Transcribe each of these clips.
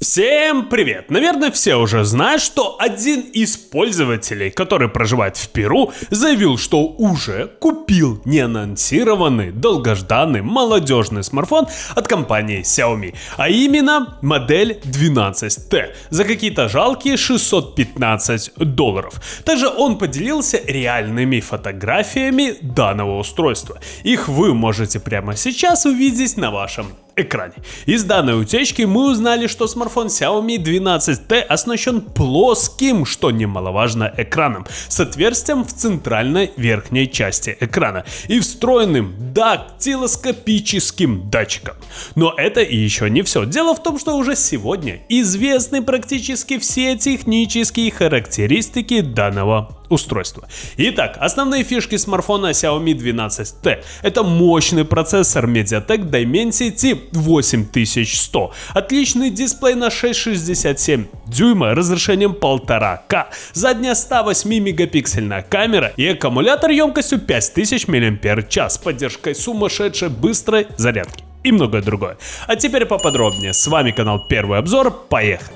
Всем привет! Наверное, все уже знают, что один из пользователей, который проживает в Перу, заявил, что уже купил неанонсированный, долгожданный, молодежный смартфон от компании Xiaomi, а именно модель 12T за какие-то жалкие $615. Также он поделился реальными фотографиями данного устройства. Их вы можете прямо сейчас увидеть на вашем экране. Из данной утечки мы узнали, что смартфон Xiaomi 12T оснащен плоским, что немаловажно, экраном с отверстием в центральной верхней части экрана и встроенным дактилоскопическим датчиком. Но это и еще не все. Дело в том, что уже сегодня известны практически все технические характеристики данного устройства. Итак, основные фишки смартфона Xiaomi 12T. Это мощный процессор MediaTek Dimensity 8100, отличный дисплей на 6,67 дюйма разрешением 1,5К, задняя 108 мегапиксельная камера и аккумулятор емкостью 5000 мАч с поддержкой сумасшедшей быстрой зарядки и многое другое. А теперь поподробнее. С вами канал Первый Обзор. Поехали!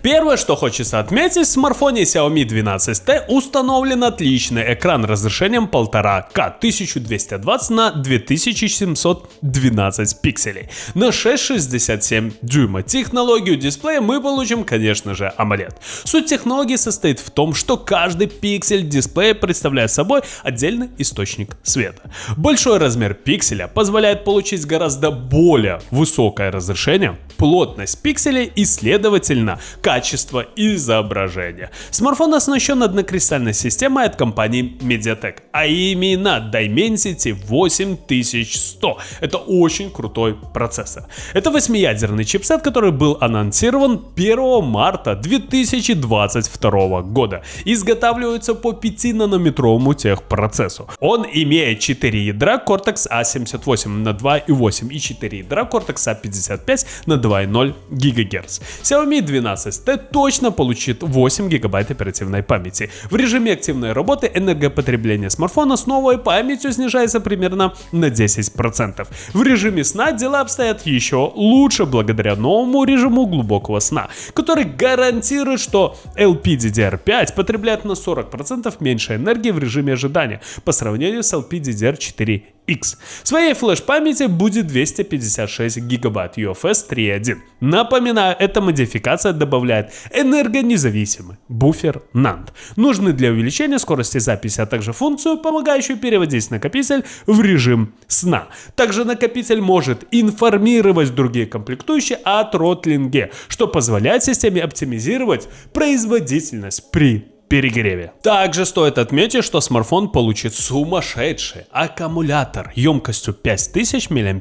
Первое, что хочется отметить, в смартфоне Xiaomi 12T установлен отличный экран разрешением 1,5К 1220 на 2712 пикселей на 6,67 дюйма. Технологию дисплея мы получим, конечно же, AMOLED. Суть технологии состоит в том, что каждый пиксель дисплея представляет собой отдельный источник света. Большой размер пикселя позволяет получить гораздо более высокое разрешение, плотность пикселей и, следовательно, качество изображения. Смартфон оснащен однокристальной системой от компании MediaTek, а именно Dimensity 8100. Это очень крутой процессор. Это 8-ядерный чипсет, который был анонсирован 1 марта 2022 года. Изготавливается по 5-нанометровому техпроцессу. Он имеет 4 ядра Cortex A78 на 2,8 и 4 ядра Cortex A55 на 2,0 ГГц. Xiaomi 12T точно получит 8 гигабайт оперативной памяти. В режиме активной работы энергопотребление смартфона с новой памятью снижается примерно на 10%. В режиме сна дела обстоят еще лучше благодаря новому режиму глубокого сна, который гарантирует, что LPDDR5 потребляет на 40% меньше энергии в режиме ожидания по сравнению с LPDDR4X. Своей флеш-памяти будет 256 гигабайт UFS 3.1. Напоминаю, эта модификация добавляет энергонезависимый буфер NAND, нужный для увеличения скорости записи, а также функцию, помогающую переводить накопитель в режим сна. Также накопитель может информировать другие комплектующие о тротлинге, что позволяет системе оптимизировать производительность при перегреве. Также стоит отметить, что смартфон получит сумасшедший аккумулятор емкостью 5000 мАч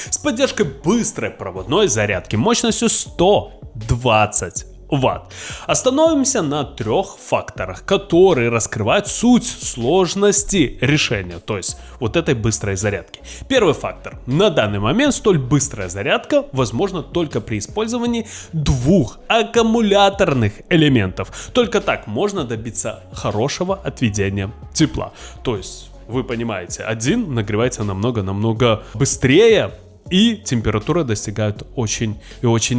с поддержкой быстрой проводной зарядки мощностью 120 Вт. Остановимся на 3 факторах, которые раскрывают суть сложности решения, то есть вот этой быстрой зарядки. Первый фактор. На данный момент столь быстрая зарядка возможна только при использовании 2 аккумуляторных элементов. Только так можно добиться хорошего отведения тепла. То есть, вы понимаете, один нагревается намного быстрее, и температура достигает очень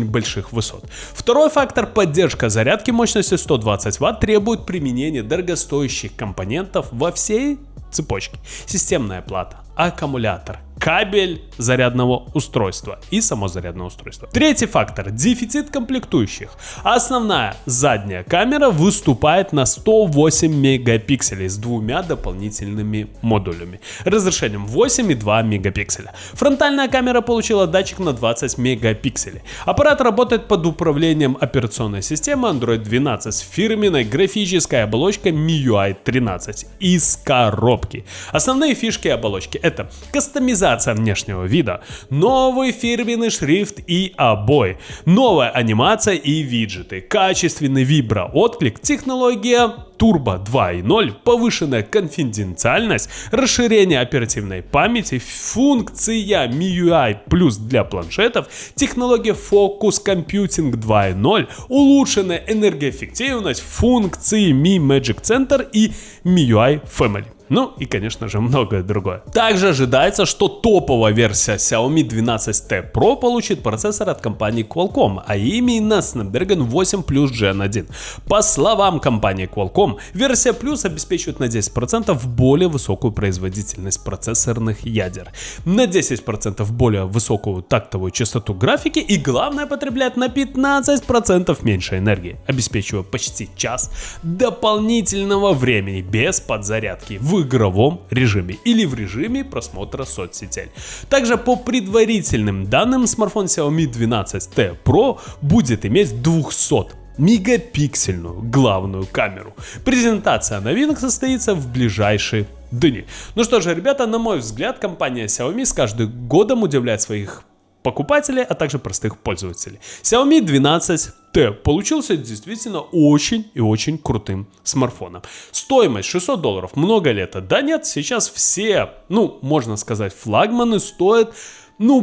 больших высот. Второй фактор — поддержка зарядки мощностью 120 Вт требует применения дорогостоящих компонентов во всей цепочке. Системная плата, аккумулятор, кабель зарядного устройства и само зарядное устройство. Третий фактор — дефицит комплектующих. Основная задняя камера выступает на 108 мегапикселей с 2 дополнительными модулями разрешением 8,2 мегапикселя. Фронтальная камера получила датчик на 20 мегапикселей. Аппарат работает под управлением операционной системы Android 12 с фирменной графической оболочкой MIUI 13 из коробки. Основные фишки оболочки — это кастомизация внешнего вида, новый фирменный шрифт и обои, новая анимация и виджеты, качественный виброотклик, технология Turbo 2.0, повышенная конфиденциальность, расширение оперативной памяти, функция MIUI Plus для планшетов, технология Focus Computing 2.0, улучшенная энергоэффективность, функции Mi Magic Center и MIUI Family. Ну и, конечно же, многое другое. Также ожидается, что топовая версия Xiaomi 12T Pro получит процессор от компании Qualcomm, а именно Snapdragon 8 Plus Gen 1. По словам компании Qualcomm, версия Plus обеспечивает на 10% более высокую производительность процессорных ядер, на 10% более высокую тактовую частоту графики и, главное, потребляет на 15% меньше энергии, обеспечивая почти час дополнительного времени без подзарядки в игровом режиме или в режиме просмотра соцсетей. Также по предварительным данным, смартфон Xiaomi 12T Pro будет иметь 200 мегапиксельную главную камеру. Презентация новинок состоится в ближайшие дни. Ну что же, ребята, на мой взгляд, компания Xiaomi с каждым годом удивляет своих покупателей, а также простых пользователей. Xiaomi 12T получился действительно очень и очень крутым смартфоном. Стоимость $600, много ли это? Да нет, сейчас все, можно сказать, флагманы стоят,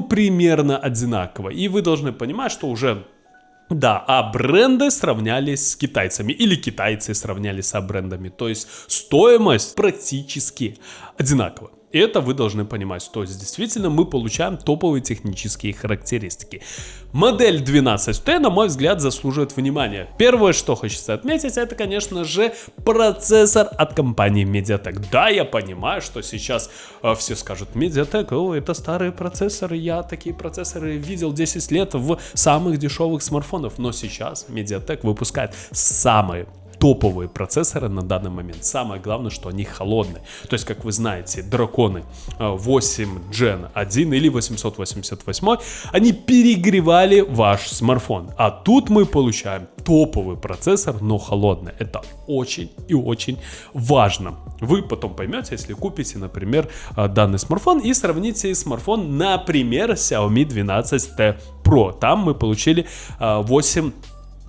примерно одинаково. И вы должны понимать, что уже... Да, а бренды сравнялись с китайцами, или китайцы сравнялись с брендами, то есть стоимость практически одинакова. И это вы должны понимать, то есть действительно мы получаем топовые технические характеристики. Модель 12T, на мой взгляд, заслуживает внимания. Первое, что хочется отметить, это, конечно же, процессор от компании MediaTek. Да, я понимаю, что сейчас все скажут: MediaTek, это старые процессоры, я такие процессоры видел 10 лет в самых дешевых смартфонах. Но сейчас MediaTek выпускает самые топовые процессоры на данный момент. Самое главное, что они холодные. То есть, как вы знаете, драконы 8 Gen 1 или 888, они перегревали ваш смартфон. А тут мы получаем топовый процессор, но холодный. Это очень и очень важно. Вы потом поймете, если купите, например, данный смартфон и сравните смартфон, например, Xiaomi 12T Pro. Там мы получили 8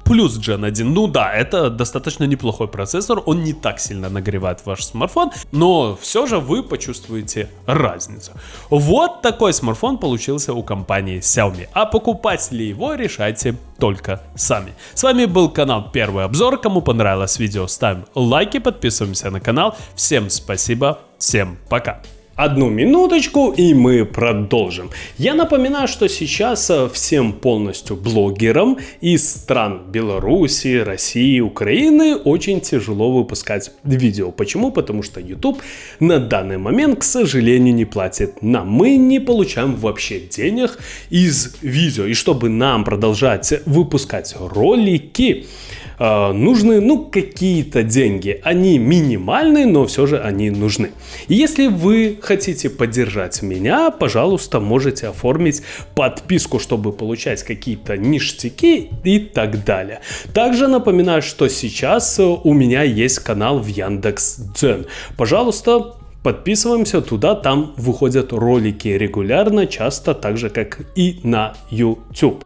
плюс Gen 1. Ну да, это достаточно неплохой процессор, он не так сильно нагревает ваш смартфон, но все же вы почувствуете разницу. Вот такой смартфон получился у компании Xiaomi, а покупать ли его, решайте только сами. С вами был канал Первый Обзор, кому понравилось видео, ставим лайки, подписываемся на канал. Всем спасибо, всем пока. Одну минуточку, и мы продолжим. Я напоминаю, что сейчас всем полностью блогерам из стран Беларуси, России, Украины очень тяжело выпускать видео. Почему? Потому что YouTube на данный момент, к сожалению, не платит нам. Мы не получаем вообще денег из видео. И чтобы нам продолжать выпускать ролики, нужны, какие-то деньги. Они минимальные, но все же они нужны. И если вы хотите поддержать меня, пожалуйста, можете оформить подписку, чтобы получать какие-то ништяки и так далее. Также напоминаю, что сейчас у меня есть канал в Яндекс.Дзен. Пожалуйста, подписываемся туда, там выходят ролики регулярно, часто, так же как и на YouTube.